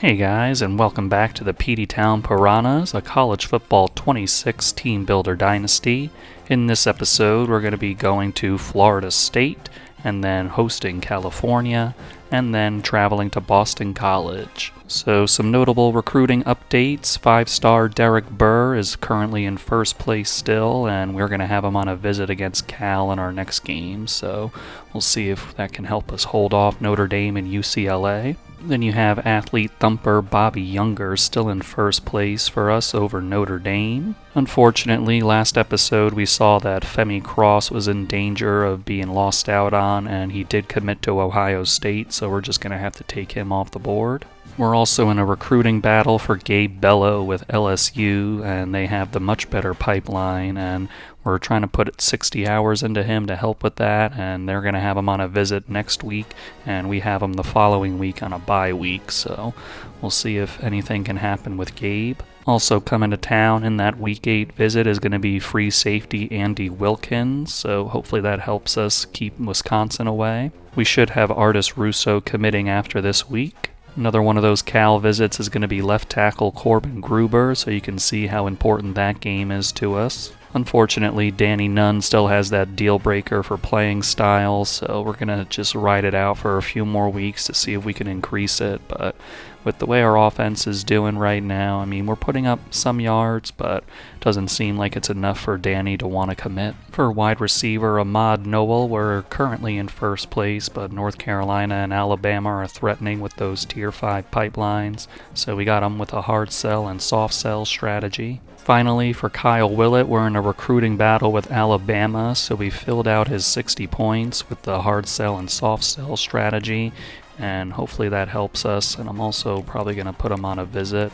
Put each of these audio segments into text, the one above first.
Hey guys, and welcome back to the Peteytown Piranhas, a college football 26 team builder dynasty. In this episode, we're going to be going to Florida State, and then hosting California, and then traveling to Boston College. So some notable recruiting updates. 5-star Derek Burr is currently in first place still, and we're going to have him on a visit against Cal in our next game, so we'll see if that can help us hold off Notre Dame and UCLA. Then you have athlete thumper Bobby Younger still in first place for us over Notre Dame. Unfortunately, last episode we saw that Femi Cross was in danger of being lost out on, and he did commit to Ohio State, so we're just going to have to take him off the board. We're also in a recruiting battle for Gabe Bello with LSU, and they have the much better pipeline, and we're trying to put 60 hours into him to help with that, and they're going to have him on a visit next week, and we have him the following week on a bye week, so we'll see if anything can happen with Gabe. Also coming to town in that Week 8 visit is going to be free safety Andy Wilkins, so hopefully that helps us keep Wisconsin away. We should have Artis Russo committing after this week. Another one of those Cal visits is going to be left tackle Corbin Gruber, so you can see how important that game is to us. Unfortunately, Danny Nunn still has that deal breaker for playing style, so we're going to just ride it out for a few more weeks to see if we can increase it. But with the way our offense is doing right now, I mean, we're putting up some yards, but it doesn't seem like it's enough for Danny to want to commit. For wide receiver Ahmad Noel, we're currently in first place, but North Carolina and Alabama are threatening with those Tier 5 pipelines, so we got them with a hard sell and soft sell strategy. Finally, for Kyle Willett, we're in a recruiting battle with Alabama, so we filled out his 60 points with the hard sell and soft sell strategy, and hopefully that helps us, and I'm also probably going to put him on a visit.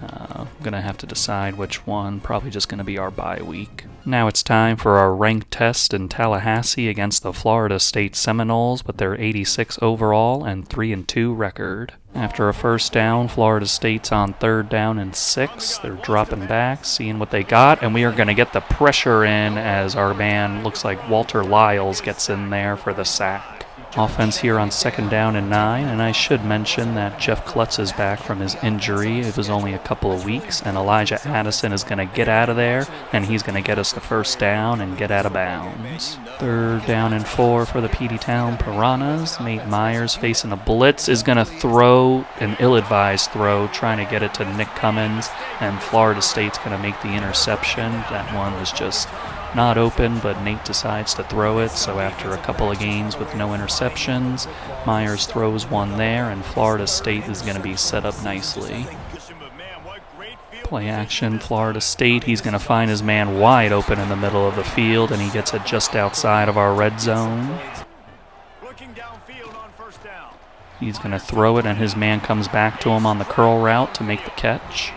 I'm going to have to decide which one, probably just going to be our bye week. Now it's time for our rank test in Tallahassee against the Florida State Seminoles with their 86 overall and 3-2 record. After a first down, Florida State's on 3rd down and 6. They're dropping back, seeing what they got, and we are going to get the pressure in as our man, looks like Walter Lyles, gets in there for the sack. Offense here on 2nd down and 9, and I should mention that Jeff Klutz is back from his injury. It was only a couple of weeks, and Elijah Addison is going to get out of there, and he's going to get us the first down and get out of bounds. 3rd down and 4 for the Peteytown Piranhas. Nate Myers facing a blitz is going to throw an ill-advised throw, trying to get it to Nick Cummins, and Florida State's going to make the interception. That one was just not open, but Nate decides to throw it, so after a couple of games with no interceptions, Myers throws one there, and Florida State is going to be set up nicely. Play action, Florida State, he's going to find his man wide open in the middle of the field, and he gets it just outside of our red zone. He's going to throw it, and his man comes back to him on the curl route to make the catch.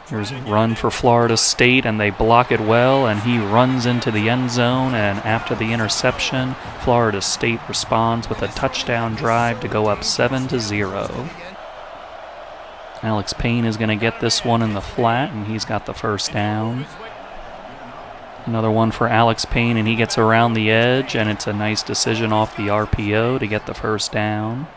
Here's a run for Florida State, and they block it well, and he runs into the end zone, and after the interception, Florida State responds with a touchdown drive to go up 7-0. Alex Payne is going to get this one in the flat, and he's got the first down. Another one for Alex Payne, and he gets around the edge, and it's a nice decision off the RPO to get the first down.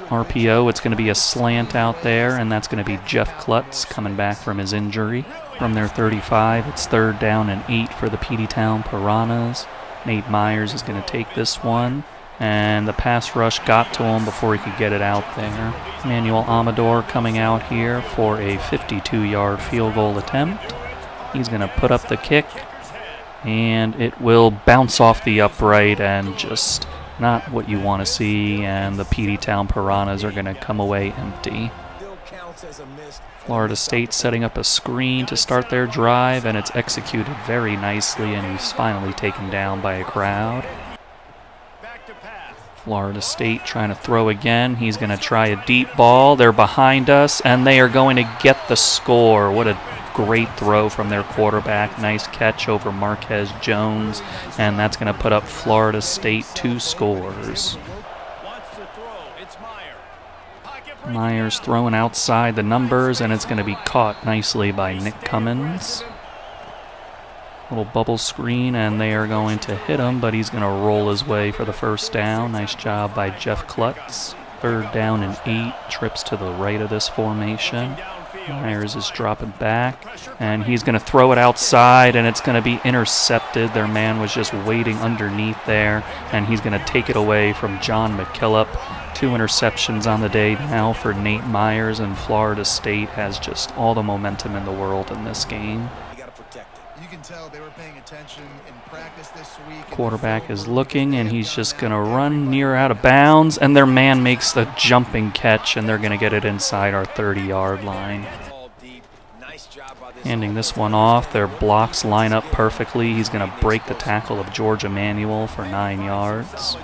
RPO, it's going to be a slant out there, and that's going to be Jeff Klutz coming back from his injury. From their 35, it's 3rd down and 8 for the Peteytown Piranhas. Nate Myers is going to take this one, and the pass rush got to him before he could get it out there. Manuel Amador coming out here for a 52-yard field goal attempt. He's going to put up the kick, and it will bounce off the upright and just not what you want to see, and the Peteytown Piranhas are going to come away empty. Florida State setting up a screen to start their drive, and it's executed very nicely, and he's finally taken down by a crowd. Florida State trying to throw again. He's going to try a deep ball. They're behind us, and they are going to get the score. What a great throw from their quarterback. Nice catch over Marquez Jones, and that's going to put up Florida State 2 scores. Myers throwing outside the numbers, and it's going to be caught nicely by Nick Cummins. Little bubble screen, and they are going to hit him, but he's going to roll his way for the first down. Nice job by Jeff Klutz. 3rd down and 8. Trips to the right of this formation. Myers is dropping back, and he's going to throw it outside, and it's going to be intercepted. Their man was just waiting underneath there, and he's going to take it away from John McKillop. 2 interceptions on the day now for Nate Myers, and Florida State has just all the momentum in the world in this game. You can tell they were paying attention in practice this week. Quarterback is looking, and he's just going to run near out of bounds, and their man makes the jumping catch, and they're going to get it inside our 30-yard line. Handing this one off, their blocks line up perfectly. He's going to break the tackle of George Emanuel for 9 yards.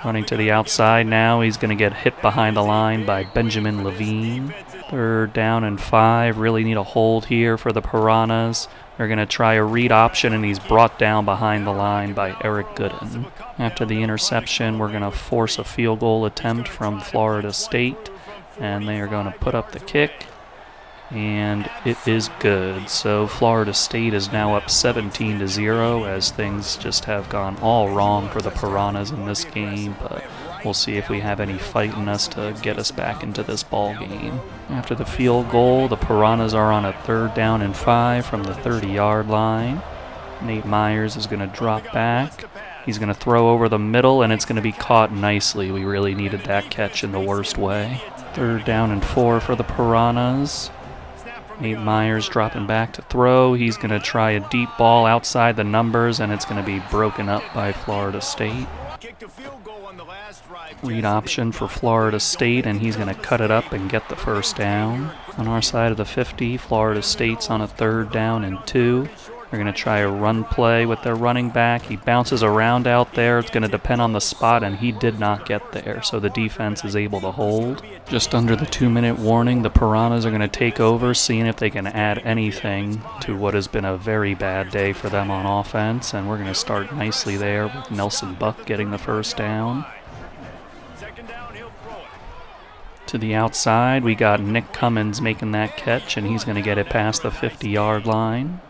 Running to the outside now, he's going to get hit behind the line by Benjamin Levine. 3rd down and 5. Really need a hold here for the Piranhas. They're going to try a read option, and he's brought down behind the line by Eric Gooden. After the interception, we're going to force a field goal attempt from Florida State, and they are going to put up the kick, and it is good. So Florida State is now up 17-0, as things just have gone all wrong for the Piranhas in this game, but we'll see if we have any fight in us to get us back into this ball game. After the field goal, the Piranhas are on a 3rd down and 5 from the 30-yard line. Nate Myers is going to drop back. He's going to throw over the middle, and it's going to be caught nicely. We really needed that catch in the worst way. 3rd down and 4 for the Piranhas. Nate Myers dropping back to throw. He's going to try a deep ball outside the numbers, and it's going to be broken up by Florida State. Read option for Florida State, and he's going to cut it up and get the 1st down. On our side of the 50, Florida State's on a 3rd down and 2. They're going to try a run play with their running back. He bounces around out there. It's going to depend on the spot, and he did not get there, so the defense is able to hold. Just under the 2-minute warning, the Piranhas are going to take over, seeing if they can add anything to what has been a very bad day for them on offense, and we're going to start nicely there with Nelson Buck getting the 1st down. To the outside, we got Nick Cummins making that catch, and he's going to get it past the 50-yard line.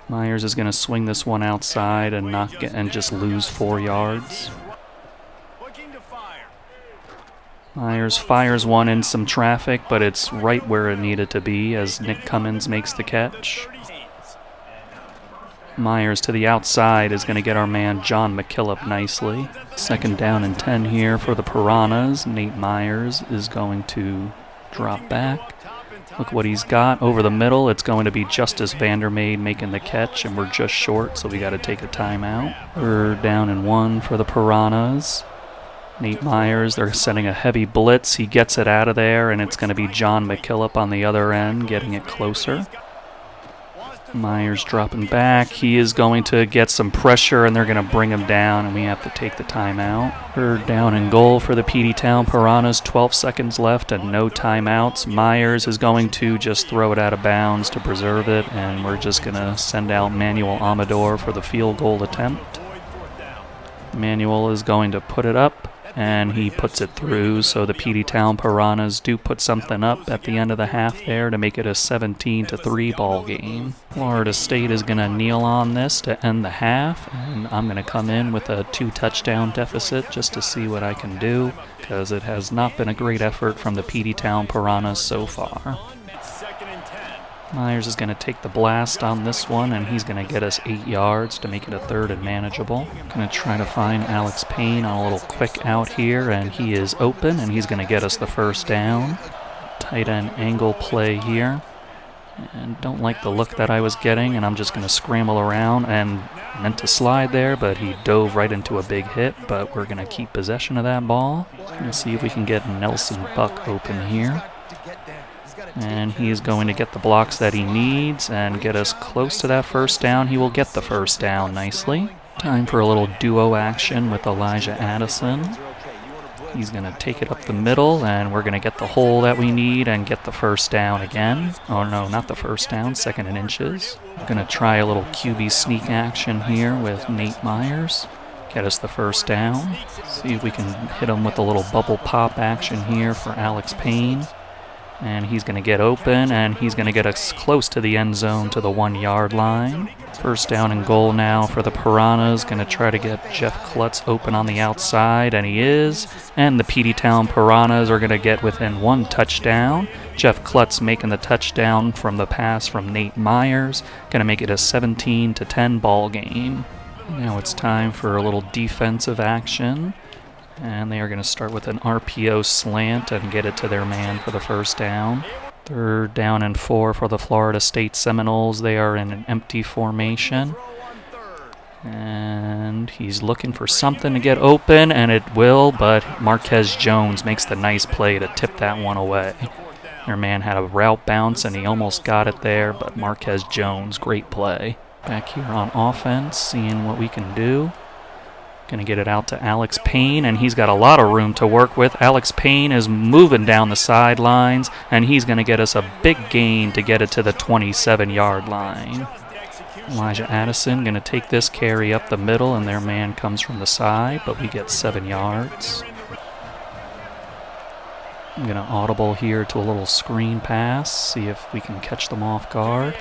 Myers is going to swing this one outside and just lose 4 yards. Myers fires one in some traffic, but it's right where it needed to be as Nick Cummins makes the catch. Myers to the outside is going to get our man John McKillop nicely. 2nd down and 10 here for the Piranhas. Nate Myers is going to drop back. Look what he's got over the middle. It's going to be Justice Vandermeide making the catch, and we're just short, so we got to take a timeout. 3rd down and 1 for the Piranhas. Nate Myers, they're sending a heavy blitz. He gets it out of there, and it's going to be John McKillop on the other end getting it closer. Myers dropping back. He is going to get some pressure, and they're going to bring him down, and we have to take the timeout. 3rd down and goal for the Peteytown Piranhas. 12 seconds left and no timeouts. Myers is going to just throw it out of bounds to preserve it, and we're just going to send out Manuel Amador for the field goal attempt. Manuel is going to put it up, and he puts it through, so the Peteytown Piranhas do put something up at the end of the half there to make it a 17-3 ball game. Florida State is going to kneel on this to end the half, and I'm going to come in with a 2-touchdown deficit just to see what I can do, because it has not been a great effort from the Peteytown Piranhas so far. Myers is going to take the blast on this one, and he's going to get us 8 yards to make it a 3rd and manageable. Going to try to find Alex Payne on a little quick out here, and he is open, and he's going to get us the 1st down. Tight end angle play here. And don't like the look that I was getting, and I'm just going to scramble around and meant to slide there, but he dove right into a big hit, but we're going to keep possession of that ball. Going to see if we can get Nelson Buck open here. And he is going to get the blocks that he needs and get us close to that 1st down. He will get the 1st down nicely. Time for a little duo action with Elijah Addison. He's going to take it up the middle, and we're going to get the hole that we need and get the 1st down again. Oh no, not the 1st down, 2nd and inches. Going to try a little QB sneak action here with Nate Myers. Get us the 1st down. See if we can hit him with a little bubble pop action here for Alex Payne. And he's going to get open, and he's going to get us close to the end zone to the 1-yard line. First down and goal now for the Piranhas. Going to try to get Jeff Klutz open on the outside, and he is. And the Peteytown Piranhas are going to get within 1 touchdown. Jeff Klutz making the touchdown from the pass from Nate Myers. Going to make it a 17-10 ball game. Now it's time for a little defensive action. And they are going to start with an RPO slant and get it to their man for the first down. 3rd down and 4 for the Florida State Seminoles. They are in an empty formation. And he's looking for something to get open, and it will, but Marquez Jones makes the nice play to tip that one away. Their man had a route bounce, and he almost got it there, but Marquez Jones, great play. Back here on offense, seeing what we can do. Going to get it out to Alex Payne, and he's got a lot of room to work with. Alex Payne is moving down the sidelines, and he's going to get us a big gain to get it to the 27-yard line. Elijah Addison going to take this carry up the middle, and their man comes from the side, but we get 7 yards. I'm going to audible here to a little screen pass, see if we can catch them off guard.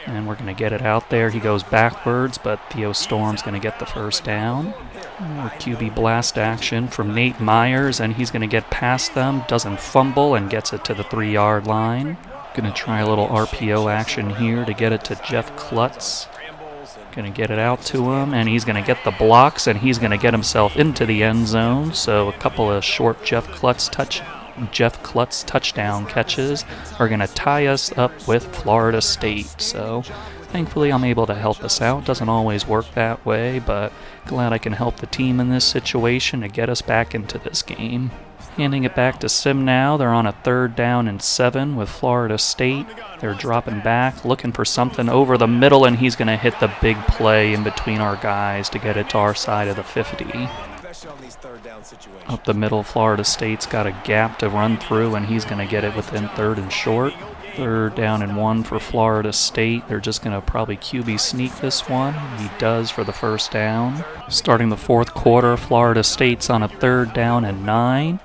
And we're going to get it out there. He goes backwards, but Theo Storm's going to get the first down. More QB blast action from Nate Myers, and he's going to get past them, doesn't fumble, and gets it to the 3-yard line. Going to try a little RPO action here to get it to Jeff Klutz. Going to get it out to him, and he's going to get the blocks, and he's going to get himself into the end zone. So a couple of short Jeff Klutz touchdown catches are going to tie us up with Florida State. So thankfully I'm able to help us out. Doesn't always work that way, but glad I can help the team in this situation to get us back into this game. Handing it back to Sim now. They're on a 3rd down and 7 with Florida State. They're dropping back, looking for something over the middle, and he's going to hit the big play in between our guys to get it to our side of the 50. Up the middle, Florida State's got a gap to run through, and he's going to get it within 3rd and short. 3rd down and 1 for Florida State. They're just going to probably QB sneak this one. He does for the first down. Starting the 4th quarter, Florida State's on a 3rd down and 9,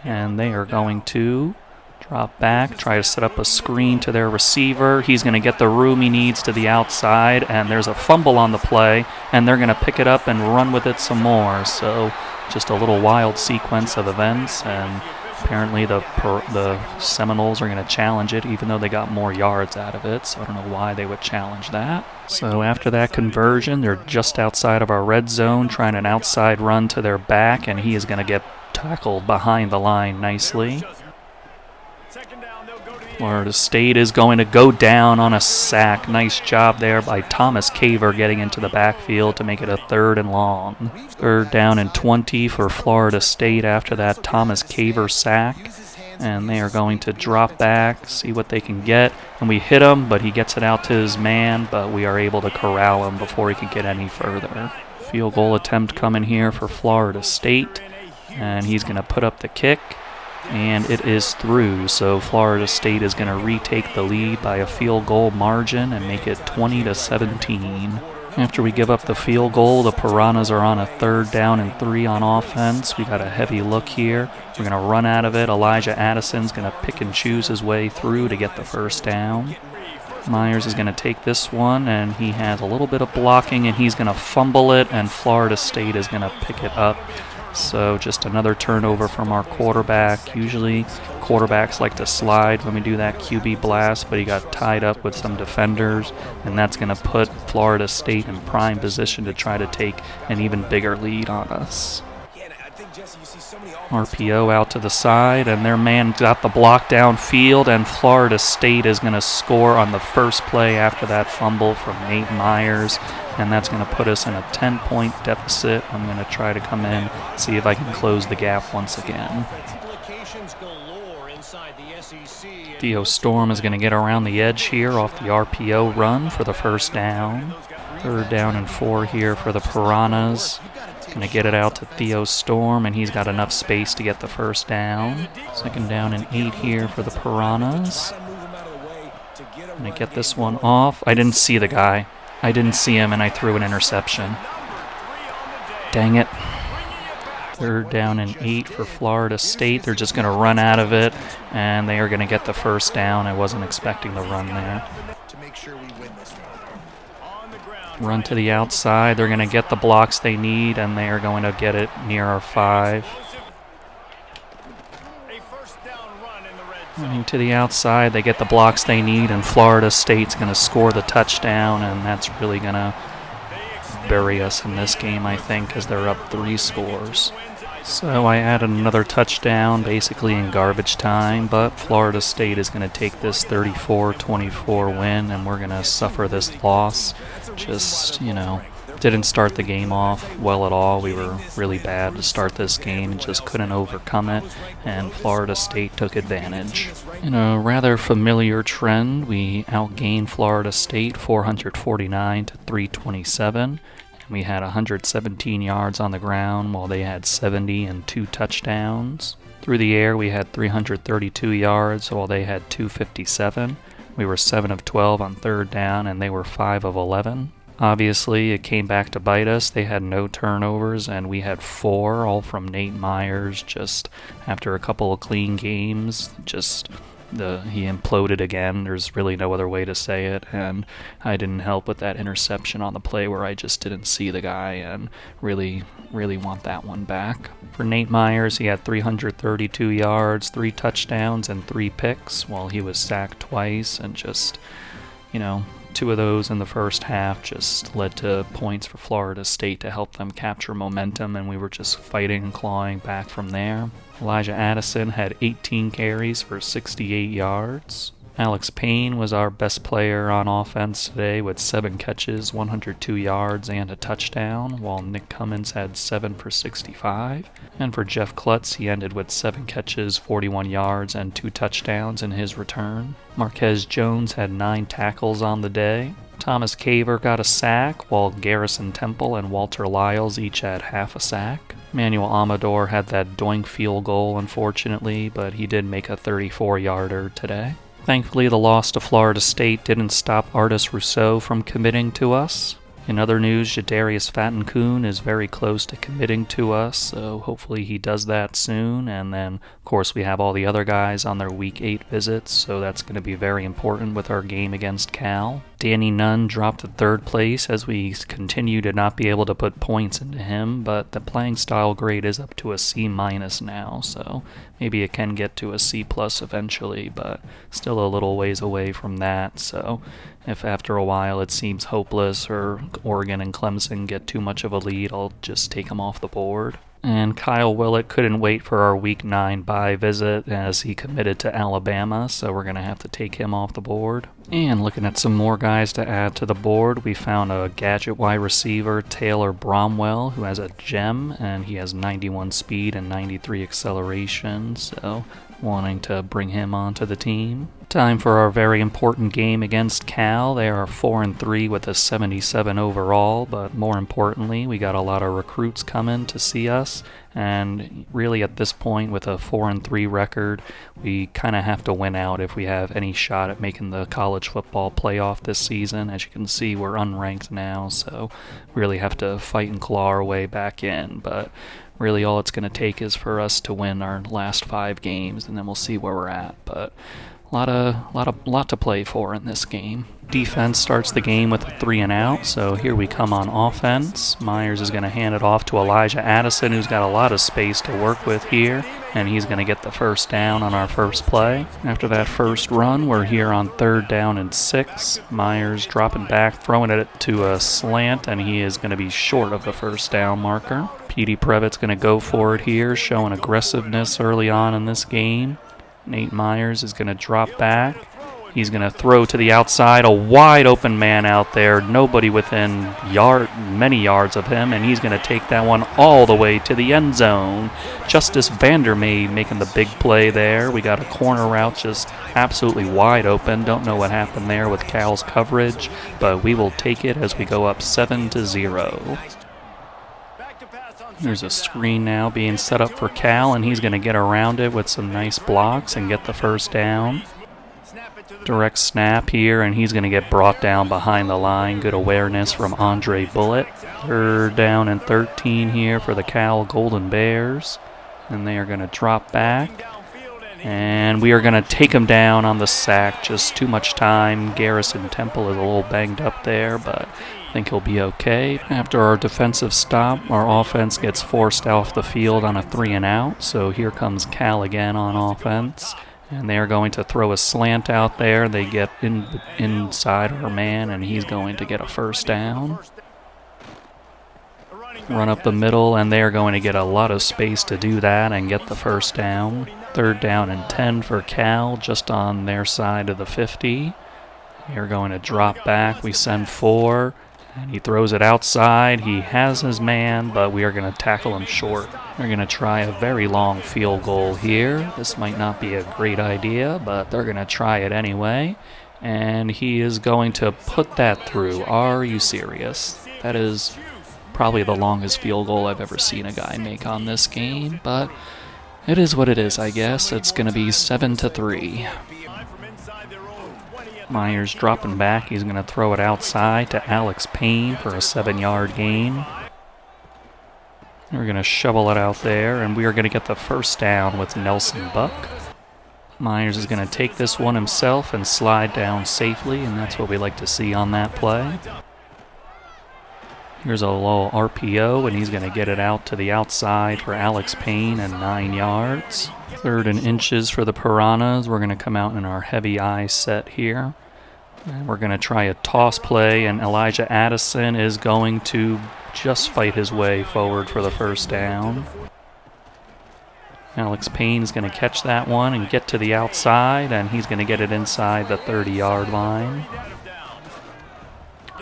and they are going to drop back, try to set up a screen to their receiver. He's going to get the room he needs to the outside, and there's a fumble on the play, and they're going to pick it up and run with it some more. So just a little wild sequence of events, and apparently the Seminoles are going to challenge it, even though they got more yards out of it. So I don't know why they would challenge that. So after that conversion, they're just outside of our red zone, trying an outside run to their back, and he is going to get tackled behind the line nicely. Florida State is going to go down on a sack. Nice job there by Thomas Caver getting into the backfield to make it a 3rd and long. 3rd down and 20 for Florida State after that Thomas Caver sack. And they are going to drop back, see what they can get. And we hit him, but he gets it out to his man, but we are able to corral him before he can get any further. Field goal attempt coming here for Florida State. And he's going to put up the kick. And it is through, so Florida State is going to retake the lead by a field goal margin and make it 20-17. After we give up the field goal, the Piranhas are on a 3rd down and 3 on offense. We got a heavy look here. We're going to run out of it. Elijah Addison's going to pick and choose his way through to get the first down. Myers is going to take this one, and he has a little bit of blocking, and he's going to fumble it, and Florida State is going to pick it up. So just another turnover from our quarterback. Usually quarterbacks like to slide when we do that QB blast, but he got tied up with some defenders, and that's going to put Florida State in prime position to try to take an even bigger lead on us. RPO out to the side, and their man got the block downfield, and Florida State is going to score on the first play after that fumble from Nate Myers, and that's going to put us in a 10-point deficit. I'm going to try to come in, see if I can close the gap once again. Theo Storm is going to get around the edge here off the RPO run for the first down. 3rd down and 4 here for the Piranhas. Going to get it out to Theo Storm, and he's got enough space to get the first down. 2nd down and 8 here for the Piranhas. Going to get this one off. I didn't see the guy. I didn't see him, and I threw an interception. Dang it. Third down and 8 for Florida State. They're just going to run out of it, and they are going to get the first down. I wasn't expecting the run there. To make sure we win this one. Run to the outside. They're going to get the blocks they need, and they are going to get it near our 5. Running to the outside. They get the blocks they need, and Florida State's going to score the touchdown, and that's really going to bury us in this game, I think, as they're up 3 scores. So I added another touchdown basically in garbage time, but Florida State is going to take this 34-24 win, and we're going to suffer this loss. Just, didn't start the game off well at all. We were really bad to start this game and just couldn't overcome it, and Florida State took advantage. In a rather familiar trend, we outgained Florida State 449 to 327. We had 117 yards on the ground while they had 70 and 2 touchdowns. Through the air, we had 332 yards while they had 257. We were 7 of 12 on third down, and they were 5 of 11. Obviously, it came back to bite us. They had no turnovers, and we had 4, all from Nate Myers, just after a couple of clean games. He imploded again. There's really no other way to say it, and I didn't help with that interception on the play where I just didn't see the guy, and really want that one back. For Nate Myers, he had 332 yards, 3 touchdowns, and 3 picks, while he was sacked twice, and just, 2 of those in the first half just led to points for Florida State to help them capture momentum, and we were just fighting and clawing back from there. Elijah Addison had 18 carries for 68 yards. Alex Payne was our best player on offense today with 7 catches, 102 yards, and a touchdown, while Nick Cummins had 7 for 65. And for Jeff Klutz, he ended with 7 catches, 41 yards, and 2 touchdowns in his return. Marquez Jones had 9 tackles on the day. Thomas Caver got a sack, while Garrison Temple and Walter Lyles each had half a sack. Manuel Amador had that doink field goal, unfortunately, but he did make a 34-yarder today. Thankfully, the loss to Florida State didn't stop Artis Rousseau from committing to us. In other news, Jadarius Fatton-Kuhn is very close to committing to us, so hopefully he does that soon. And then, of course, we have all the other guys on their Week 8 visits, so that's going to be very important with our game against Cal. Danny Nunn dropped to 3rd place as we continue to not be able to put points into him, but the playing style grade is up to a C- now, so maybe it can get to a C+ eventually, but still a little ways away from that. So if after a while it seems hopeless or Oregon and Clemson get too much of a lead, I'll just take him off the board. And Kyle Willett couldn't wait for our Week 9 bye visit as he committed to Alabama, so we're going to have to take him off the board. And looking at some more guys to add to the board, we found a gadget wide receiver, Taylor Bromwell, who has a gem, and he has 91 speed and 93 acceleration, so wanting to bring him onto the team. Time for our very important game against Cal. They are 4-3 with a 77 overall, but more importantly, we got a lot of recruits coming to see us, and really at this point with a 4-3 record, we kind of have to win out if we have any shot at making the college football playoff this season. As you can see, we're unranked now, so really have to fight and claw our way back in, but really all it's going to take is for us to win our last 5 games, and then we'll see where we're at. But lot to play for in this game. Defense starts the game with a 3-and-out, so here we come on offense. Myers is going to hand it off to Elijah Addison, who's got a lot of space to work with here, and he's going to get the first down on our first play. After that first run, we're here on 3rd down and 6. Myers dropping back, throwing it to a slant, and he is going to be short of the first down marker. Petey Previtt's going to go for it here, showing aggressiveness early on in this game. Nate Myers is going to drop back. He's going to throw to the outside, a wide open man out there, nobody within many yards of him, and he's going to take that one all the way to the end zone. Justice Vandermeer making the big play there. We got a corner route just absolutely wide open. Don't know what happened there with Cal's coverage, but we will take it as we go up 7-0. There's a screen now being set up for Cal, and he's going to get around it with some nice blocks and get the first down. Direct snap here, and he's going to get brought down behind the line. Good awareness from Andre Bullitt. Third down and 13 here for the Cal Golden Bears. And they are going to drop back. And we are going to take him down on the sack. Just too much time. Garrison Temple is a little banged up there, but I think he'll be okay. After our defensive stop, our offense gets forced off the field on a 3-and-out. So here comes Cal again on offense. And they are going to throw a slant out there. They get inside our man, and he's going to get a first down. Run up the middle, and they are going to get a lot of space to do that and get the first down. Third down and 10 for Cal, just on their side of the 50. They're going to drop back. We send 4, and he throws it outside. He has his man, but we are going to tackle him short. They're going to try a very long field goal here. This might not be a great idea, but they're going to try it anyway. And he is going to put that through. Are you serious? That is probably the longest field goal I've ever seen a guy make on this game, but it is what it is, I guess. It's going to be 7-3. Myers dropping back. He's going to throw it outside to Alex Payne for a 7-yard gain. We're going to shovel it out there, and we are going to get the first down with Nelson Buck. Myers is going to take this one himself and slide down safely, and that's what we like to see on that play. Here's a low RPO, and he's going to get it out to the outside for Alex Payne and 9 yards. 3rd and inches for the Piranhas. We're going to come out in our heavy eye set here. And we're going to try a toss play, and Elijah Addison is going to just fight his way forward for the first down. Alex Payne is going to catch that one and get to the outside, and he's going to get it inside the 30-yard line.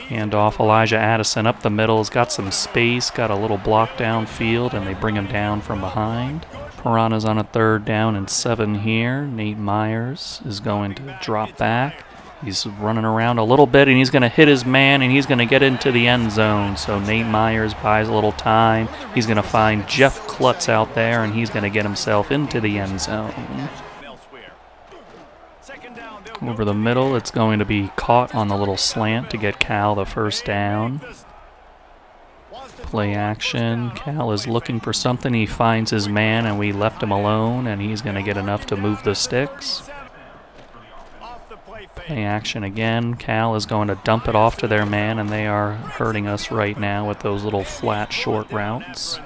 Hand off Elijah Addison up the middle. Has got some space, got a little block downfield, and they bring him down from behind. Piranhas on a 3rd down and 7 here. Nate Myers is going to drop back. He's running around a little bit, and he's going to hit his man, and he's going to get into the end zone. So Nate Myers buys a little time. He's going to find Jeff Klutz out there, and he's going to get himself into the end zone. Over the middle, it's going to be caught on the little slant to get Cal the first down. Play action. Cal is looking for something. He finds his man, and we left him alone, and he's going to get enough to move the sticks. Play action again. Cal is going to dump it off to their man, and they are hurting us right now with those little flat, short routes.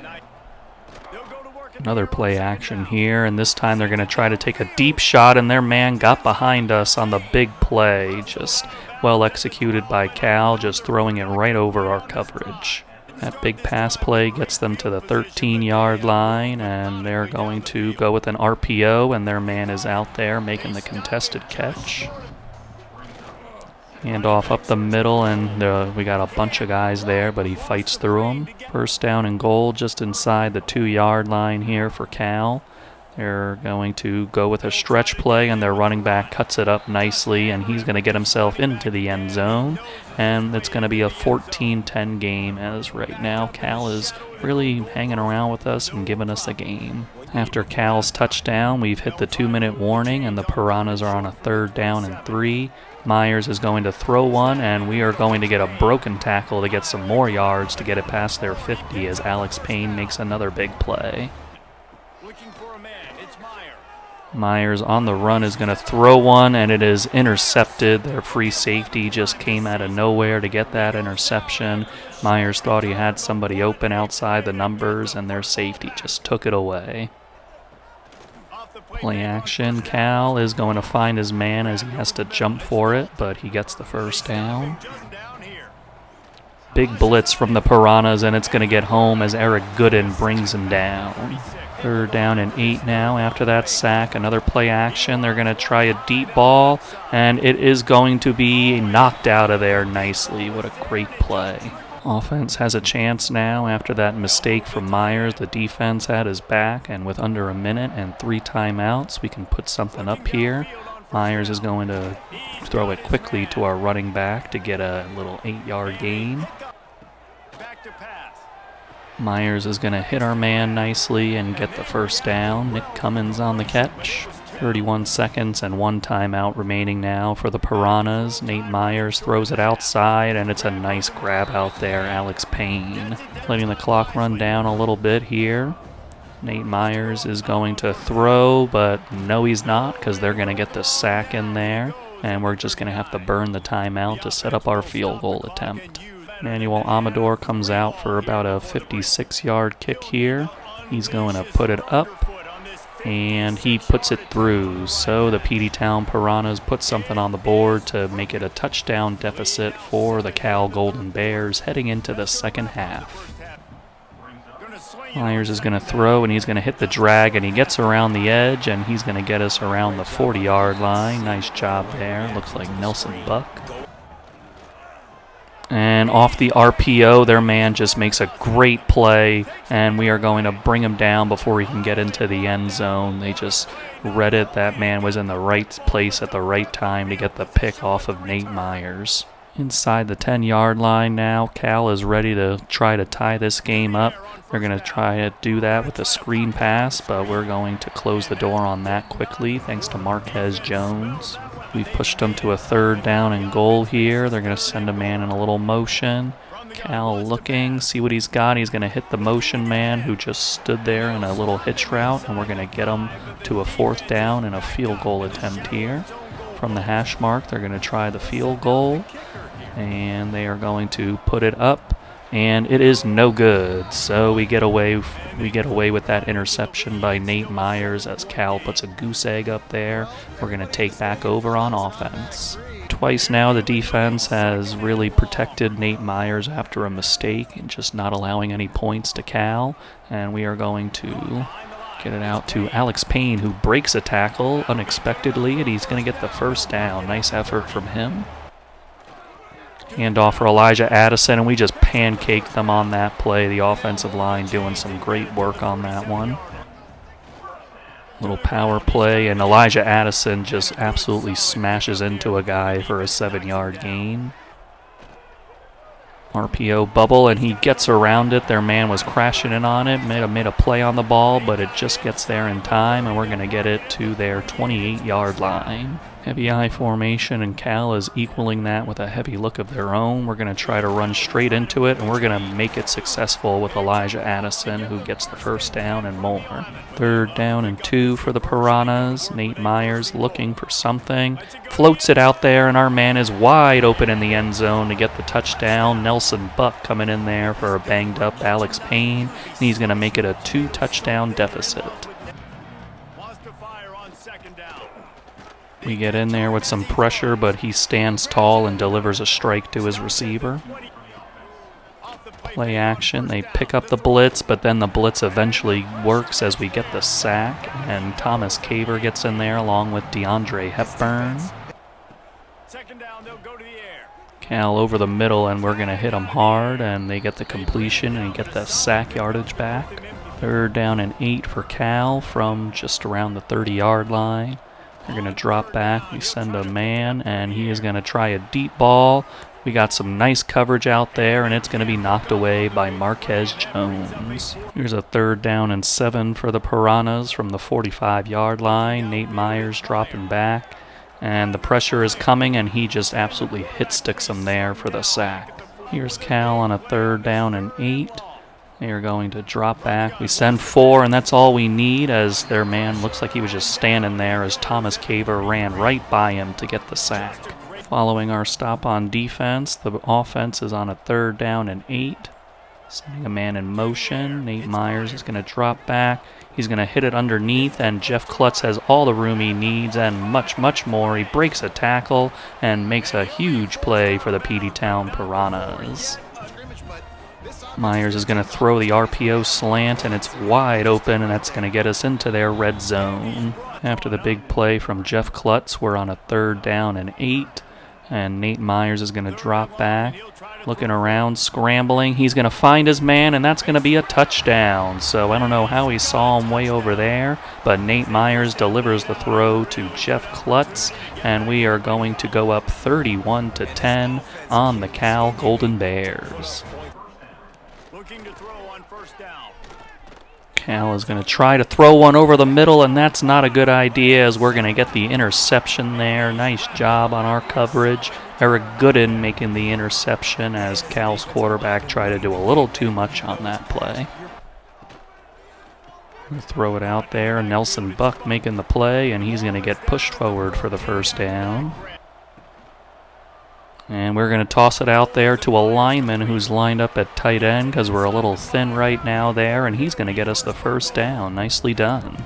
Another play action here, and this time they're going to try to take a deep shot, and their man got behind us on the big play. Just well executed by Cal, just throwing it right over our coverage. That big pass play gets them to the 13-yard line, and they're going to go with an RPO, and their man is out there making the contested catch. Handoff up the middle, and we got a bunch of guys there, but he fights through them. First down and goal just inside the 2-yard line here for Cal. They're going to go with a stretch play, and their running back cuts it up nicely, and he's going to get himself into the end zone. And it's going to be a 14-10 game, as right now Cal is really hanging around with us and giving us the game. After Cal's touchdown, we've hit the 2-minute warning, and the Piranhas are on a 3rd down and 3. Myers is going to throw one, and we are going to get a broken tackle to get some more yards to get it past their 50 as Alex Payne makes another big play. Myers on the run is going to throw one, and it is intercepted. Their free safety just came out of nowhere to get that interception. Myers thought he had somebody open outside the numbers, and their safety just took it away. Play action. Cal is going to find his man as he has to jump for it, but he gets the first down. Big blitz from the Piranhas, and it's going to get home as Eric Gooden brings him down. 3rd down and 8 now after that sack. Another play action. They're going to try a deep ball, and it is going to be knocked out of there nicely. What a great play. Offense has a chance now after that mistake from Myers. The defense had his back, and with under a minute and 3 timeouts, we can put something up here. Myers is going to throw it quickly to our running back to get a little 8-yard gain. Myers is going to hit our man nicely and get the first down. Nick Cummins on the catch. 31 seconds and 1 timeout remaining now for the Piranhas. Nate Myers throws it outside, and it's a nice grab out there. Alex Payne letting the clock run down a little bit here. Nate Myers is going to throw, but no, he's not, because they're going to get the sack in there, and we're just going to have to burn the timeout to set up our field goal attempt. Manuel Amador comes out for about a 56-yard kick here. He's going to put it up, and he puts it through. So the Peteytown Piranhas put something on the board to make it a touchdown deficit for the Cal Golden Bears heading into the second half. Myers is going to throw, and he's going to hit the drag, and he gets around the edge, and he's going to get us around the 40-yard line. Nice job there. Looks like Nelson Buck. And off the RPO, their man just makes a great play, and we are going to bring him down before he can get into the end zone. They just read it. That man was in the right place at the right time to get the pick off of Nate Myers. Inside the 10-yard line now, Cal is ready to try to tie this game up. They're going to try to do that with a screen pass, but we're going to close the door on that quickly thanks to Marquez Jones. We've pushed them to a 3rd down and goal here. They're going to send a man in a little motion. Cal looking, see what he's got. He's going to hit the motion man who just stood there in a little hitch route, and we're going to get him to a 4th down and a field goal attempt here. From the hash mark, they're going to try the field goal, and they are going to put it up, and it is no good. So we get away with that interception by Nate Myers as Cal puts a goose egg up there. We're going to take back over on offense. Twice now the defense has really protected Nate Myers after a mistake and just not allowing any points to Cal, and we are going to get it out to Alex Payne, who breaks a tackle unexpectedly, and he's going to get the 1st down. Nice effort from him. Handoff for Elijah Addison, and we just pancaked them on that play. The offensive line doing some great work on that one. Little power play, and Elijah Addison just absolutely smashes into a guy for a 7-yard gain. RPO bubble, and he gets around it. Their man was crashing in on it, made a play on the ball, but it just gets there in time, and we're going to get it to their 28-yard line. Heavy I formation, and Cal is equaling that with a heavy look of their own. We're going to try to run straight into it, and we're going to make it successful with Elijah Addison, who gets the 1st down and more. 3rd down and 2 for the Piranhas. Nate Myers looking for something. Floats it out there, and our man is wide open in the end zone to get the touchdown. Nelson Buck coming in there for a banged-up Alex Payne, and he's going to make it a 2-touchdown deficit. We get in there with some pressure, but he stands tall and delivers a strike to his receiver. Play action, they pick up the blitz, but then the blitz eventually works as we get the sack, and Thomas Caver gets in there along with DeAndre Hepburn. Cal over the middle, and we're going to hit him hard, and they get the completion and get the sack yardage back. 3rd down and 8 for Cal from just around the 30-yard line. We're going to drop back. We send a man, and he is going to try a deep ball. We got some nice coverage out there, and it's going to be knocked away by Marquez Jones. Here's a 3rd down and 7 for the Piranhas from the 45-yard line. Nate Myers dropping back, and the pressure is coming, and he just absolutely hit-sticks him there for the sack. Here's Cal on a 3rd down and 8. They are going to drop back. We send 4, and that's all we need, as their man looks like he was just standing there as Thomas Caver ran right by him to get the sack. Following our stop on defense, the offense is on a 3rd down and 8. Sending a man in motion. Nate Myers is going to drop back. He's going to hit it underneath, and Jeff Klutz has all the room he needs and much, much more. He breaks a tackle and makes a huge play for the Peteytown Piranhas. Myers is going to throw the RPO slant, and it's wide open, and that's going to get us into their red zone. After the big play from Jeff Klutz, we're on a 3rd down and 8, and Nate Myers is going to drop back, looking around, scrambling. He's going to find his man, and that's going to be a touchdown. So I don't know how he saw him way over there, but Nate Myers delivers the throw to Jeff Klutz, and we are going to go up 31-10 on the Cal Golden Bears. Cal is going to try to throw one over the middle, and that's not a good idea as we're going to get the interception there. Nice job on our coverage. Eric Gooden making the interception as Cal's quarterback tried to do a little too much on that play. Throw it out there. Nelson Buck making the play, and he's going to get pushed forward for the first down. And we're going to toss it out there to a lineman who's lined up at tight end because we're a little thin right now there, and he's going to get us the first down. Nicely done.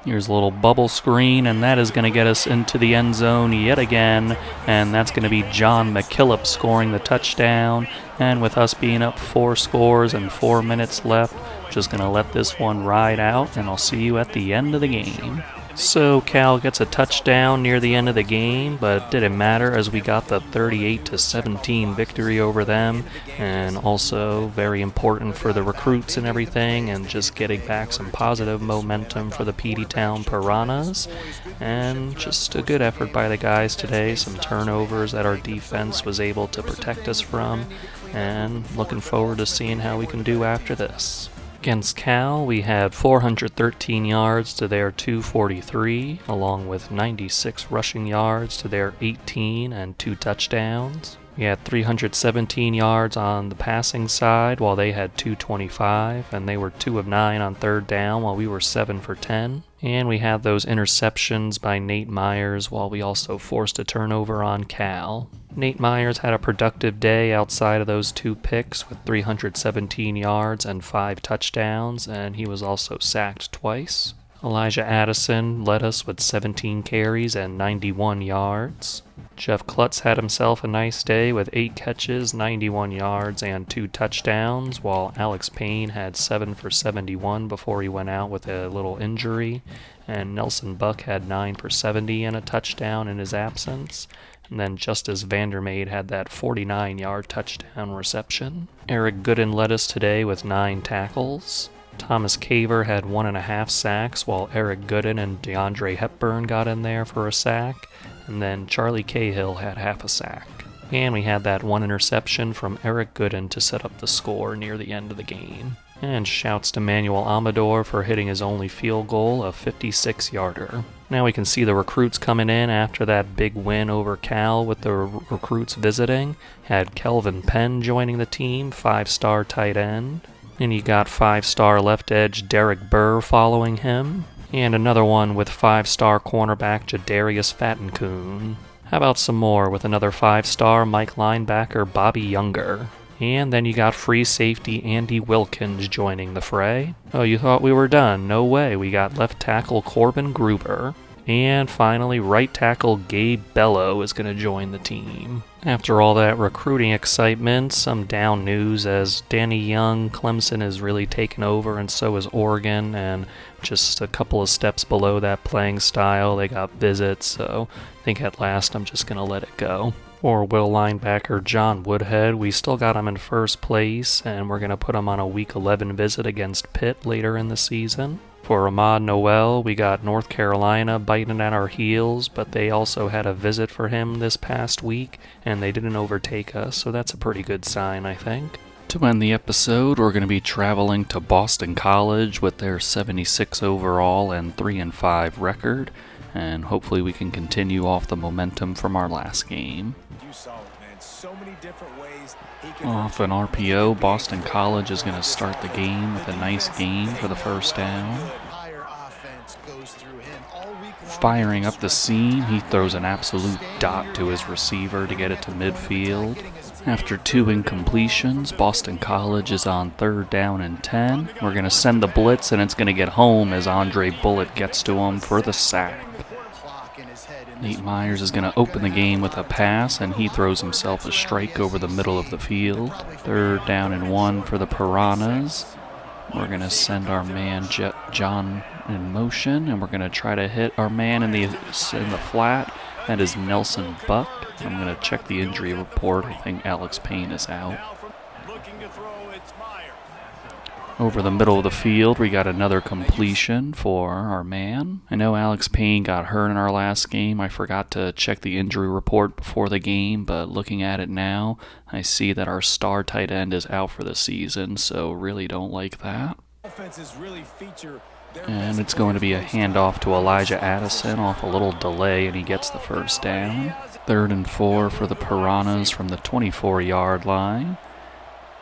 Here's a little bubble screen, and that is going to get us into the end zone yet again, and that's going to be John McKillop scoring the touchdown. And with us being up 4 scores and 4 minutes left, just going to let this one ride out, and I'll see you at the end of the game. So Cal gets a touchdown near the end of the game, but it didn't matter as we got the 38-17 victory over them, and also very important for the recruits and everything, and just getting back some positive momentum for the Peteytown Piranhas. And just a good effort by the guys today, some turnovers that our defense was able to protect us from, and looking forward to seeing how we can do after this. Against Cal, we had 413 yards to their 243, along with 96 rushing yards to their 18 and 2 touchdowns. We had 317 yards on the passing side, while they had 225, and they were 2 of 9 on third down, while we were 7 for 10. And we had those interceptions by Nate Myers, while we also forced a turnover on Cal. Nate Myers had a productive day outside of those 2 picks with 317 yards and 5 touchdowns, and he was also sacked twice. Elijah Addison led us with 17 carries and 91 yards. Jeff Klutz had himself a nice day with 8 catches, 91 yards, and 2 touchdowns, while Alex Payne had 7 for 71 before he went out with a little injury, and Nelson Buck had 9 for 70 and a touchdown in his absence. And then Justice Vandermeid had that 49-yard touchdown reception. Eric Gooden led us today with 9 tackles. Thomas Caver had 1.5 sacks, while Eric Gooden and DeAndre Hepburn got in there for a sack. And then Charlie Cahill had half a sack. And we had that 1 interception from Eric Gooden to set up the score near the end of the game. And shouts to Manuel Amador for hitting his only field goal, a 56-yarder. Now we can see the recruits coming in after that big win over Cal with the recruits visiting. Had Kelvin Penn joining the team, 5-star tight end. And you got 5-star left edge Derek Burr following him. And another one with 5-star cornerback Jadarius Fattencoon. How about some more with another 5-star Mike linebacker Bobby Younger. And then you got free safety Andy Wilkins joining the fray. Oh, you thought we were done? No way. We got left tackle Corbin Gruber. And finally, right tackle Gabe Bello is going to join the team. After all that recruiting excitement, some down news as Danny Young, Clemson is really taken over, and so is Oregon, and just a couple of steps below that playing style, they got visits, so I think at last I'm just going to let it go. For Will linebacker John Woodhead, we still got him in first place, and we're going to put him on a Week 11 visit against Pitt later in the season. For Ahmad Noel, we got North Carolina biting at our heels, but they also had a visit for him this past week, and they didn't overtake us, so that's a pretty good sign, I think. To end the episode, we're going to be traveling to Boston College with their 76 overall and 3-5 record, and hopefully we can continue off the momentum from our last game. Off an RPO, Boston College is going to start the game with a nice gain for the first down. Firing up the seam, he throws an absolute dot to his receiver to get it to midfield. After 2 incompletions, Boston College is on 3rd down and 10. We're going to send the blitz, and it's going to get home as Andre Bullitt gets to him for the sack. Nate Myers is going to open the game with a pass, and he throws himself a strike over the middle of the field. 3rd down and 1 for the Piranhas. We're going to send our man John in motion, and we're going to try to hit our man in the flat. That is Nelson Buck. I'm going to check the injury report. I think Alex Payne is out. Over the middle of the field, we got another completion for our man. I know Alex Payne got hurt in our last game. I forgot to check the injury report before the game, but looking at it now, I see that our star tight end is out for the season, so really don't like that. And it's going to be a handoff to Elijah Addison off a little delay, and he gets the first down. 3rd and 4 for the Piranhas from the 24-yard line.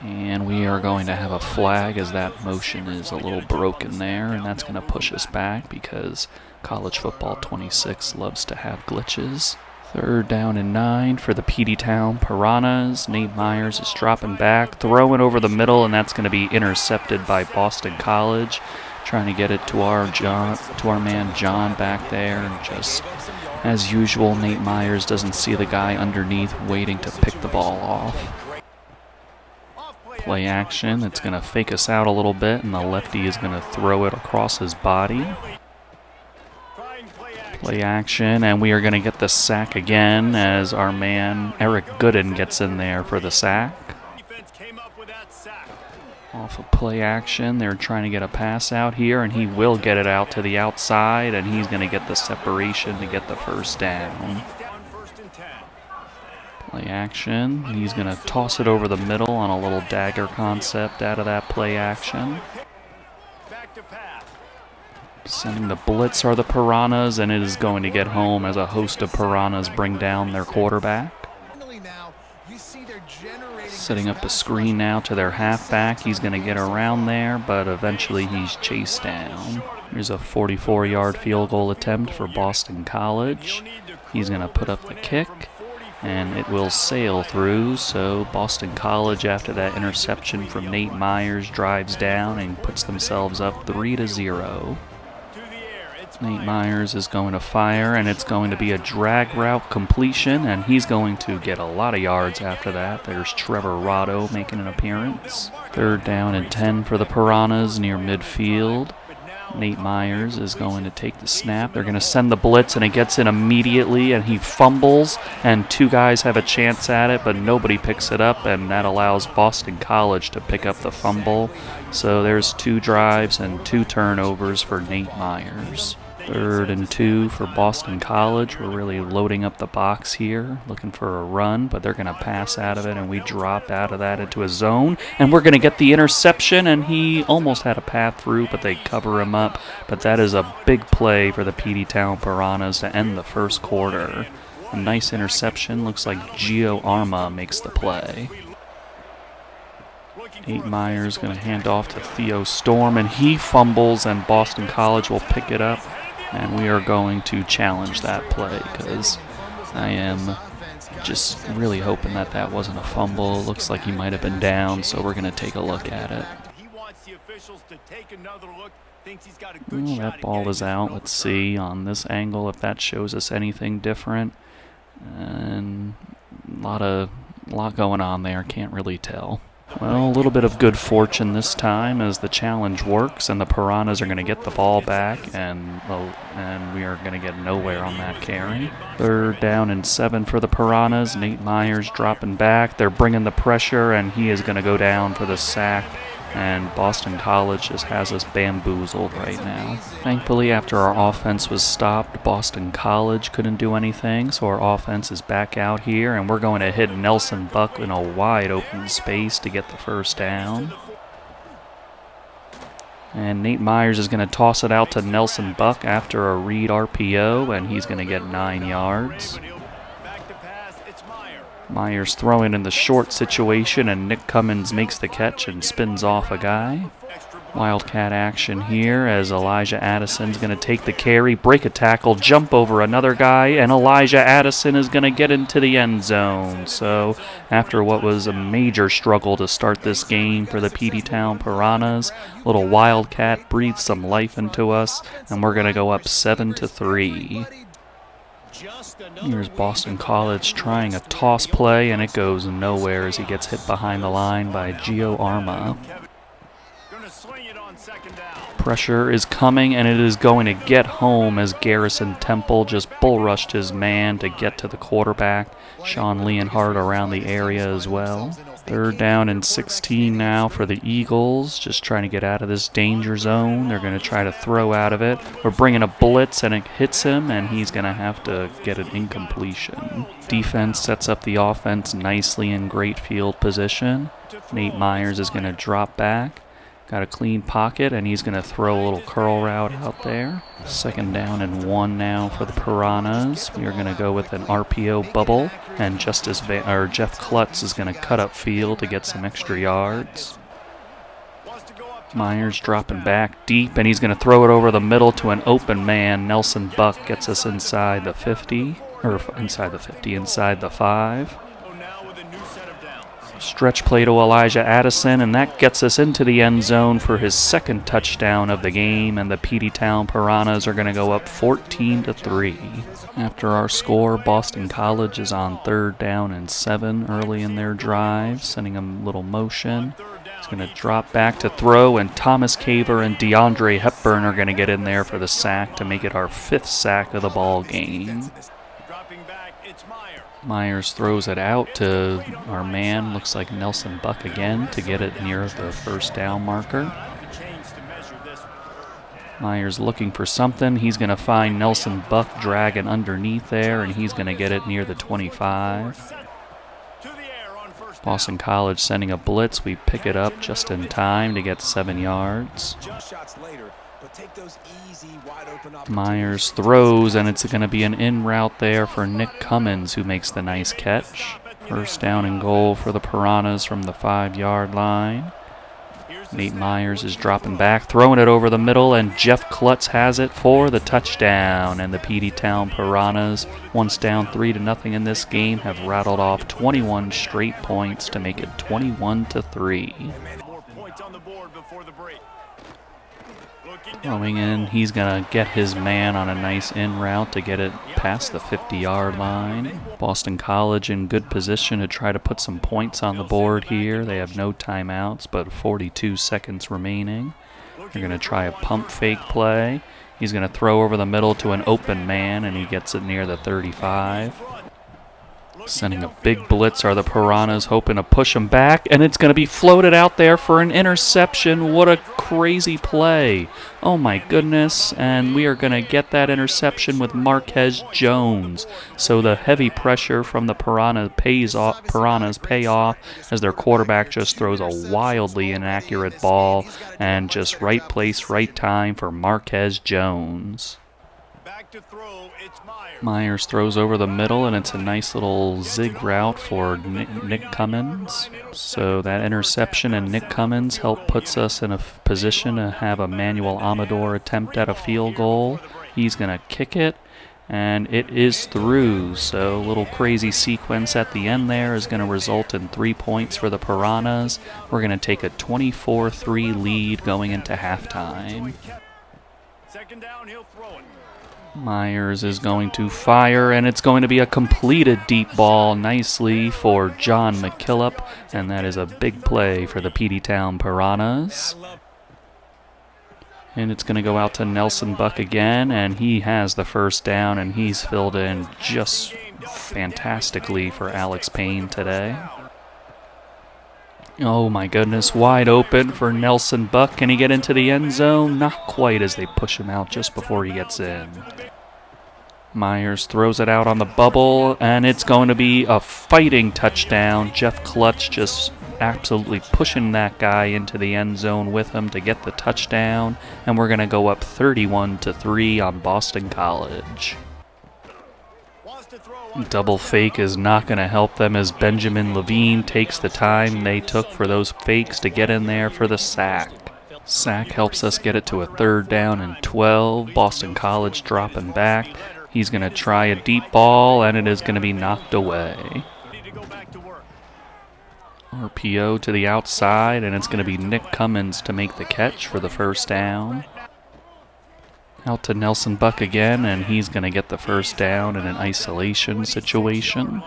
And we are going to have a flag as that motion is a little broken there, and that's going to push us back because College Football 26 loves to have glitches. 3rd down and 9 for the Peteytown Piranhas. Nate Myers is dropping back, throwing over the middle, and that's going to be intercepted by Boston College. Trying to get it to our man John back there, and just as usual, Nate Myers doesn't see the guy underneath waiting to pick the ball off. Play action, it's going to fake us out a little bit, and the lefty is going to throw it across his body. Play action, and we are going to get the sack again as our man Eric Gooden gets in there for the sack. Off of play action, they're trying to get a pass out here, and he will get it out to the outside, and he's going to get the separation to get the first down. Play action, he's going to toss it over the middle on a little dagger concept out of that play action. Sending the blitz are the Piranhas, and it is going to get home as a host of Piranhas bring down their quarterback. Setting up a screen now to their halfback. He's going to get around there, but eventually he's chased down. Here's a 44-yard field goal attempt for Boston College. He's going to put up the kick, and it will sail through. So Boston College, after that interception from Nate Myers, drives down and puts themselves up 3-0. Nate Myers is going to fire, and it's going to be a drag route completion, and he's going to get a lot of yards after that. There's Trevor Rotto making an appearance. 3rd down and 10 for the Piranhas near midfield. Nate Myers is going to take the snap. They're going to send the blitz, and it gets in immediately, and he fumbles, and 2 guys have a chance at it, but nobody picks it up, and that allows Boston College to pick up the fumble. So there's 2 drives and 2 turnovers for Nate Myers. 3rd and 2 for Boston College. We're really loading up the box here, looking for a run, but they're going to pass out of it, and we drop out of that into a zone, and we're going to get the interception, and he almost had a path through, but they cover him up. But that is a big play for the Peteytown Piranhas to end the first quarter. A nice interception. Looks like Gio Arma makes the play. Nate Myers going to hand off to Theo Storm, and he fumbles, and Boston College will pick it up. And we are going to challenge that play because I am just really hoping that that wasn't a fumble. Looks like he might have been down, so we're going to take a look at it. Well, that ball is out. Let's see on this angle if that shows us anything different. And a lot going on there. Can't really tell. Well, a little bit of good fortune this time as the challenge works, and the Piranhas are going to get the ball back, and we are going to get nowhere on that carry. 3rd down and 7 for the Piranhas. Nate Myers dropping back. They're bringing the pressure, and he is going to go down for the sack. And Boston College just has us bamboozled right now. Thankfully, after our offense was stopped, Boston College couldn't do anything, so our offense is back out here, and we're going to hit Nelson Buck in a wide open space to get the first down. And Nate Myers is going to toss it out to Nelson Buck after a read RPO, and he's going to get 9 yards. Myers throwing in the short situation, and Nick Cummins makes the catch and spins off a guy. Wildcat action here as Elijah Addison's going to take the carry, break a tackle, jump over another guy, and Elijah Addison is going to get into the end zone. So after what was a major struggle to start this game for the Peteytown Piranhas, little Wildcat breathes some life into us, and we're going to go up 7-3. Here's Boston College trying a toss play, and it goes nowhere as he gets hit behind the line by Gio Arma. Pressure is coming, and it is going to get home as Garrison Temple just bull rushed his man to get to the quarterback. Sean Leonhardt around the area as well. 3rd down and 16 now for the Eagles, just trying to get out of this danger zone. They're going to try to throw out of it. We're bringing a blitz, and it hits him, and he's going to have to get an incompletion. Defense sets up the offense nicely in great field position. Nate Myers is going to drop back. Got a clean pocket, and he's going to throw a little curl route out there. 2nd down and 1 now for the Piranhas. We are going to go with an RPO bubble, and Jeff Klutz is going to cut up field to get some extra yards. Myers dropping back deep, and he's going to throw it over the middle to an open man. Nelson Buck gets us inside the 50, or inside the 5. Stretch play to Elijah Addison, and that gets us into the end zone for his 2nd touchdown of the game, and the Peteytown Piranhas are going to go up 14-3. After our score, Boston College is on 3rd down and 7 early in their drive, sending a little motion. He's going to drop back to throw, and Thomas Caver and DeAndre Hepburn are going to get in there for the sack to make it our 5th sack of the ball game. Myers throws it out to our man, looks like Nelson Buck again, to get it near the 1st down marker. Myers looking for something. He's going to find Nelson Buck dragging underneath there, and he's going to get it near the 25. Boston College sending a blitz. We pick it up just in time to get 7 yards. Myers throws, and it's going to be an in route there for Nick Cummins, who makes the nice catch. 1st down and goal for the Piranhas from the 5-yard line. Nate Myers is dropping back, throwing it over the middle, and Jeff Klutz has it for the touchdown. And the Peteytown Piranhas, once down 3-0 in this game, have rattled off 21 straight points to make it 21-3. Throwing in, he's going to get his man on a nice in route to get it past the 50-yard line. Boston College in good position to try to put some points on the board here. They have no timeouts, but 42 seconds remaining. They're going to try a pump fake play. He's going to throw over the middle to an open man, and he gets it near the 35. Sending a big blitz are the Piranhas, hoping to push him back, and it's going to be floated out there for an interception. What a crazy play. Oh my goodness, and we are going to get that interception with Marquez Jones. So the heavy pressure from the Piranhas pay off as their quarterback just throws a wildly inaccurate ball, and just right place, right time for Marquez Jones. Myers throws over the middle, and it's a nice little zig route for Nick Cummins. So that interception and Nick Cummins puts us in a position to have Emmanuel Amador attempt at a field goal. He's going to kick it, and it is through. So a little crazy sequence at the end there is going to result in 3 points for the Piranhas. We're going to take a 24-3 lead going into halftime. 2nd down, he'll throw it. Myers is going to fire, and it's going to be a completed deep ball nicely for John McKillop, and that is a big play for the Peteytown Piranhas. And it's going to go out to Nelson Buck again, and he has the 1st down, and he's filled in just fantastically for Alex Payne today. Oh my goodness, wide open for Nelson Buck. Can he get into the end zone? Not quite, as they push him out just before he gets in. Myers throws it out on the bubble, and it's going to be a fighting touchdown. Jeff Klutz just absolutely pushing that guy into the end zone with him to get the touchdown, and we're going to go up 31-3 on Boston College. Double fake is not going to help them, as Benjamin Levine takes the time they took for those fakes to get in there for the sack. Sack helps us get it to a 3rd down and 12. Boston College dropping back. He's going to try a deep ball, and it is going to be knocked away. RPO to the outside, and it's going to be Nick Cummins to make the catch for the 1st down. Out to Nelson Buck again, and he's going to get the 1st down in an isolation situation.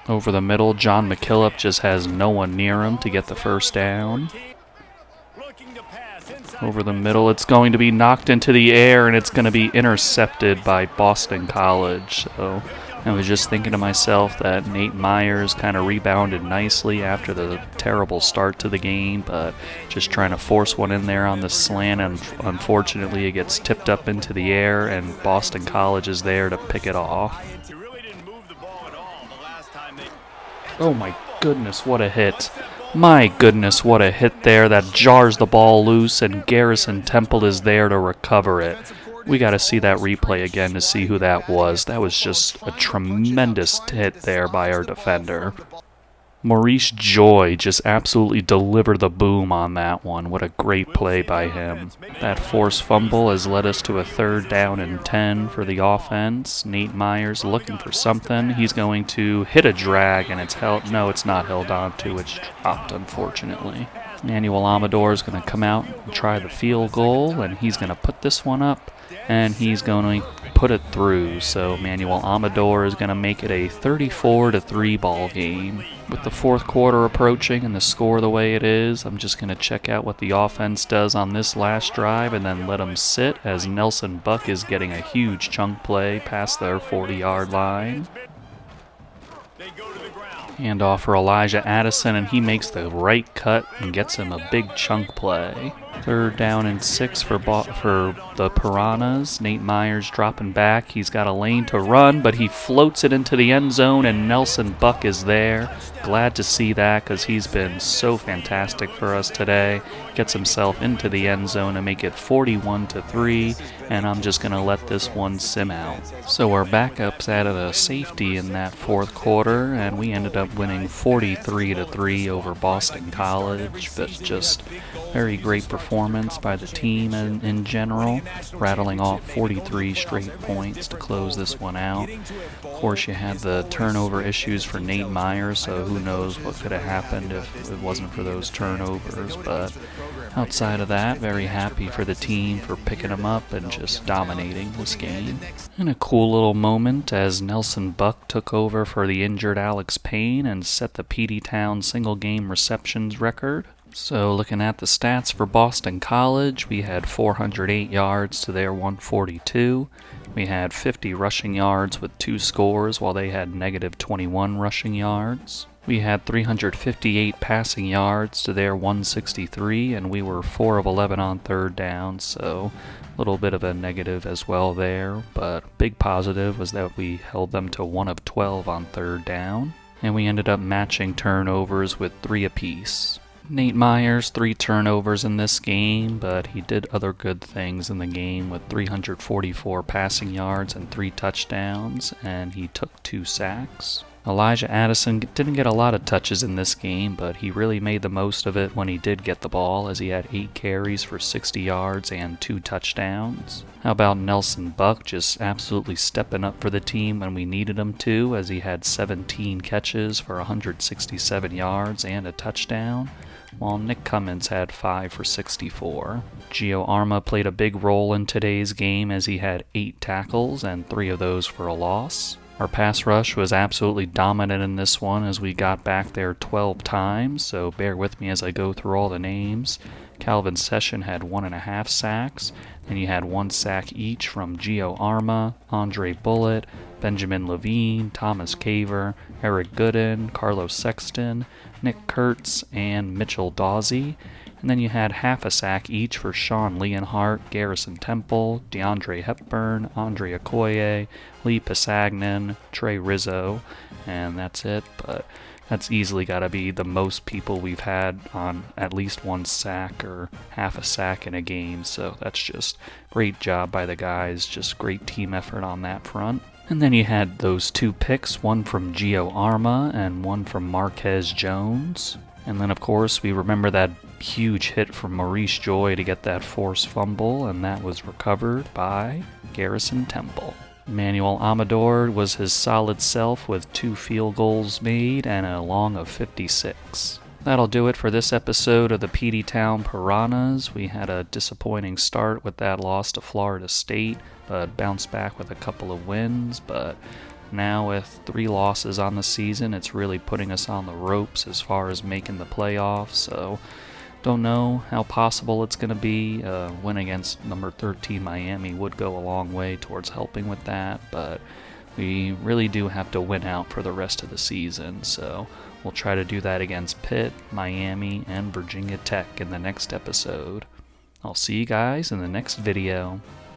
Over the middle, John McKillop just has no one near him to get the 1st down. Over the middle, it's going to be knocked into the air, and it's going to be intercepted by Boston College. So I was just thinking to myself that Nate Myers kind of rebounded nicely after the terrible start to the game, but just trying to force one in there on the slant, and unfortunately it gets tipped up into the air, and Boston College is there to pick it off. Oh my goodness, what a hit. My goodness, what a hit there. That jars the ball loose, and Garrison Temple is there to recover it. We got to see that replay again to see who that was. That was just a tremendous hit there by our defender. Maurice Joy just absolutely delivered the boom on that one. What a great play by him. That forced fumble has led us to a 3rd down and 10 for the offense. Nate Myers looking for something. He's going to hit a drag, and it's held. No, it's not held on to. It's dropped, unfortunately. Manuel Amador is going to come out and try the field goal, and he's going to put this one up, and he's going to put it through. So Manuel Amador is going to make it a 34-3 ball game. With the 4th quarter approaching and the score the way it is, I'm just going to check out what the offense does on this last drive and then let them sit, as Nelson Buck is getting a huge chunk play past their 40-yard line. Hand off for Elijah Addison, and he makes the right cut and gets him a big chunk play. 3rd down and 6 for the Piranhas. Nate Myers dropping back. He's got a lane to run, but he floats it into the end zone, and Nelson Buck is there. Glad to see that, because he's been so fantastic for us today. Gets himself into the end zone to make it 41-3, and I'm just going to let this one sim out. So our backups added a safety in that 4th quarter, and we ended up winning 43-3 over Boston College. But just very great performance by the team in general, rattling off 43 straight points to close this one out. Of course, you had the turnover issues for Nate Myers, so who knows what could have happened if it wasn't for those turnovers. But outside of that, very happy for the team for picking them up and just dominating this game. And a cool little moment as Nelson Buck took over for the injured Alex Payne and set the Peteytown single game receptions record. So looking at the stats for Boston College, we had 408 yards to their 142. We had 50 rushing yards with 2 scores, while they had negative 21 rushing yards. We had 358 passing yards to their 163, and we were 4 of 11 on 3rd down, so a little bit of a negative as well there. But big positive was that we held them to 1 of 12 on 3rd down, and we ended up matching turnovers with 3 apiece. Nate Myers, 3 turnovers in this game, but he did other good things in the game with 344 passing yards and 3 touchdowns, and he took 2 sacks. Elijah Addison didn't get a lot of touches in this game, but he really made the most of it when he did get the ball, as he had 8 carries for 60 yards and 2 touchdowns. How about Nelson Buck just absolutely stepping up for the team when we needed him to, as he had 17 catches for 167 yards and a touchdown, while Nick Cummins had 5 for 64. Gio Arma played a big role in today's game, as he had 8 tackles and 3 of those for a loss. Our pass rush was absolutely dominant in this one, as we got back there 12 times, so bear with me as I go through all the names. Calvin Session had 1.5 sacks, and you had 1 sack each from Gio Arma, Andre Bullitt, Benjamin Levine, Thomas Caver, Eric Gooden, Carlos Sexton, Nick Kurtz, and Mitchell Dawsey. And then you had half a sack each for Sean Leonhardt, Garrison Temple, DeAndre Hepburn, Andre Okoye, Lee Pisagnan, Trey Rizzo, and that's it. But that's easily got to be the most people we've had on at least 1 sack or half a sack in a game. So that's just great job by the guys, just great team effort on that front. And then you had those 2 picks, one from Gio Arma and one from Marquez Jones. And then, of course, we remember that huge hit from Maurice Joy to get that forced fumble, and that was recovered by Garrison Temple. Manuel Amador was his solid self with 2 field goals made and a long of 56. That'll do it for this episode of the Peteytown Piranhas. We had a disappointing start with that loss to Florida State, but bounced back with a couple of wins. But now with 3 losses on the season, it's really putting us on the ropes as far as making the playoffs. So don't know how possible it's going to be. Win against number 13 Miami would go a long way towards helping with that, but we really do have to win out for the rest of the season. So we'll try to do that against Pitt, Miami, and Virginia Tech in the next episode. I'll see you guys in the next video.